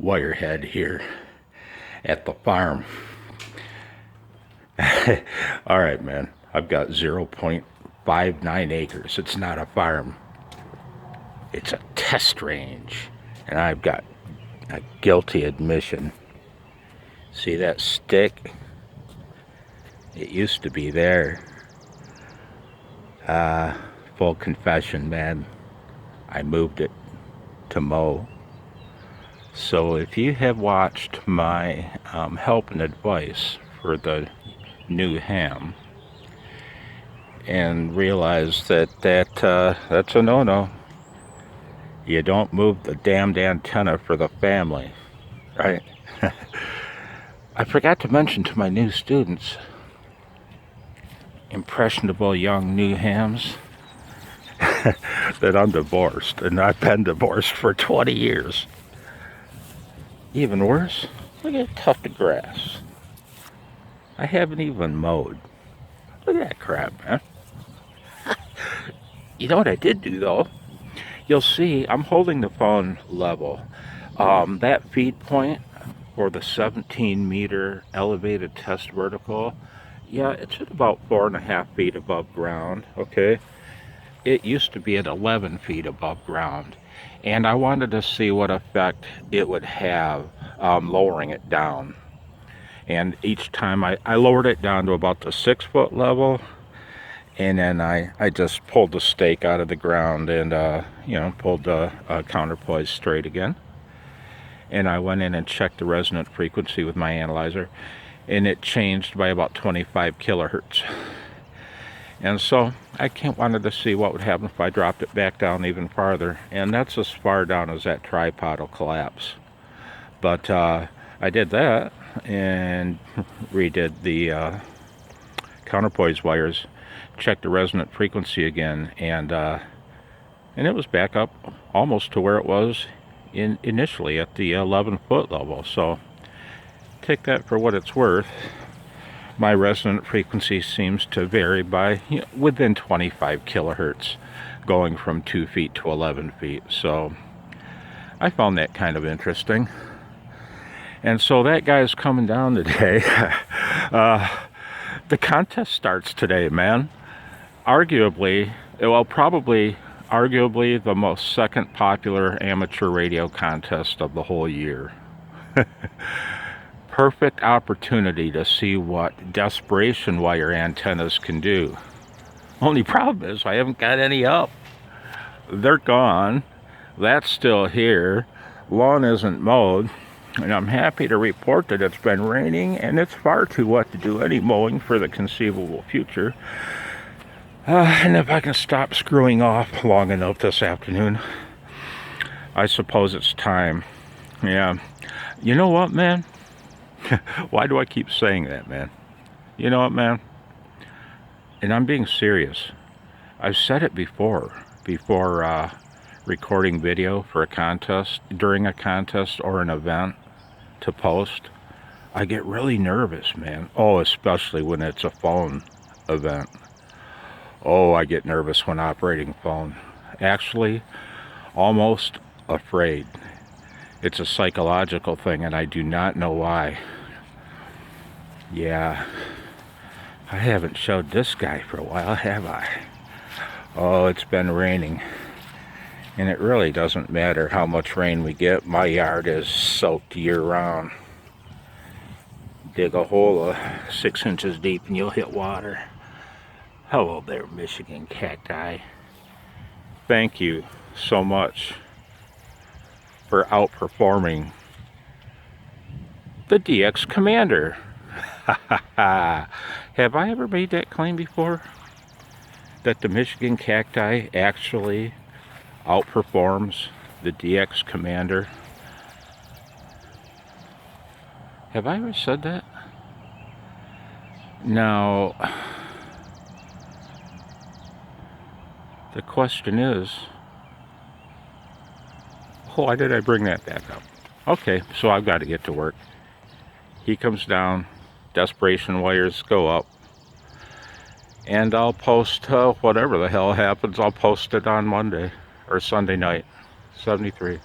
wire head here at the farm. All right, man, I've got 0.59 acres. It's not a farm. It's a test range. And I've got a guilty admission. See that stick? It used to be there. Full confession, man. I moved it to mow. So if you have watched my help and advice for the new ham and realize that that's a no-no. You don't move the damned antenna for the family, right? I forgot to mention to my new students, impressionable young new hams, that I'm divorced, and I've been divorced for 20 years. Even worse, look at that tuft of grass. I haven't even mowed. Look at that crap, man. You know what I did do, though? You'll see I'm holding the phone level. That feed point for the 17-meter elevated test vertical, yeah, it's at about 4.5 feet above ground, okay? It used to be at 11 feet above ground, and I wanted to see what effect it would have lowering it down. And each time I lowered it down to about the 6-foot level, and then I just pulled the stake out of the ground and pulled the counterpoise straight again. And I went in and checked the resonant frequency with my analyzer, and it changed by about 25 kilohertz. And so I wanted to see what would happen if I dropped it back down even farther, and that's as far down as that tripod will collapse. But I did that and redid the counterpoise wires, checked the resonant frequency again, and it was back up almost to where it was initially at the 11-foot level. So take that for what it's worth. My resonant frequency seems to vary by within 25 kilohertz, going from 2 feet to 11 feet. So I found that kind of interesting. And so that guy's coming down today. The contest starts today, man. Arguably the most second popular amateur radio contest of the whole year. Perfect opportunity to see what desperation wire antennas can do. Only problem is I haven't got any up. They're gone. That's still here. Lawn isn't mowed. And I'm happy to report that it's been raining, and it's far too wet to do any mowing for the conceivable future. And if I can stop screwing off long enough this afternoon, I suppose it's time. Yeah. You know what, man? Why do I keep saying that, man? You know what, man? And I'm being serious. I've said it before recording video for a contest, during a contest or an event to post. I get really nervous, man. Oh, especially when it's a phone event. Oh, I get nervous when operating phone. Actually, almost afraid. It's a psychological thing, and I do not know why. Yeah, I haven't showed this guy for a while, have I? Oh, it's been raining. And it really doesn't matter how much rain we get. My yard is soaked year-round. Dig a hole 6 inches deep and you'll hit water. Hello there, Michigan cacti. Thank you so much for outperforming the DX Commander. Have I ever made that claim before? That the Michigan cacti actually outperforms the DX Commander? Have I ever said that? Now, the question is, why did I bring that back up? Okay, so I've got to get to work. He comes down, desperation wires go up, and I'll post whatever the hell happens. I'll post it on Monday or Sunday night. 73.